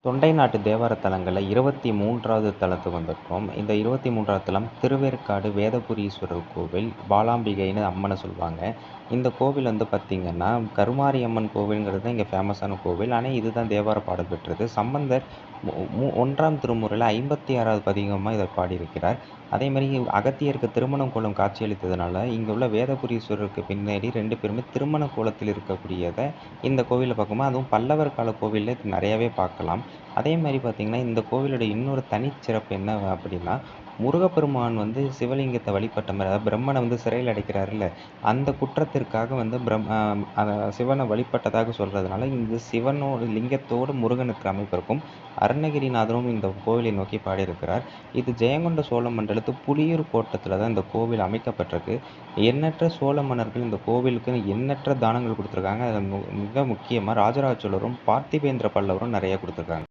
தொண்டை நாட்டு தேவார தலங்களில் 23வது தலத்துக்கு வந்திருக்கோம். இந்த 23வது தலம் திருவேற்காடு வேதபுரீஸ்வரர் கோவில். பாலாம்பிகைன்னு அம்மனை சொல்லுவாங்க. இந்த கோவில் வந்து பார்த்திங்கன்னா, கருமாரி அம்மன் கோவில்ங்கிறது தான் இங்கே ஃபேமஸான கோவில். ஆனால் இதுதான் தேவார பாடல் பெற்றது. சம்பந்தர் 1ஆம் திருமுறையில் 56வது பதிகமாக இதை பாடியிருக்கிறார். அதேமாதிரி அகத்தியருக்கு திருமண கோலம் காட்சியளித்ததுனால இங்கே உள்ள வேதபுரீஸ்வரருக்கு பின்னாடி 2 பேருமே திருமண கோலத்தில் இருக்கக்கூடியதை இந்த கோவிலில் பார்க்கும்போது, அதுவும் பல்லவர் கால கோவிலில் இது நிறையாவே பார்க்கலாம். அதே மாதிரி பார்த்திங்கன்னா, இந்த கோவிலோட இன்னொரு தனிச்சிறப்பு என்ன அப்படின்னா, முருகப்பெருமான் வந்து சிவலிங்கத்தை வழிபட்ட மாதிரி, அதாவது பிரம்மனை வந்து சிறையில் அடைக்கிறாருல்ல, அந்த குற்றத்திற்காக வந்து சிவனை வழிபட்டதாக சொல்கிறதுனால இங்கு சிவனோட லிங்கத்தோடு முருகனுக்கு அமைப்பு இருக்கும். அருணகிரிநாதரும் இந்த கோவிலை நோக்கி பாடியிருக்கிறார். இது ஜெயங்கொண்ட சோழ மண்டலத்து புலியூர் கோட்டத்தில் தான் இந்த கோவில் அமைக்கப்பட்டிருக்கு. எண்ணற்ற சோழ மன்னர்கள் இந்த கோவிலுக்கு எண்ணற்ற தானங்கள் கொடுத்துருக்காங்க. அதில் மிக முக்கியமாக ராஜராஜ சோழரும் பார்த்திபேந்திர பல்லவரும் நிறைய கொடுத்துருக்காங்க.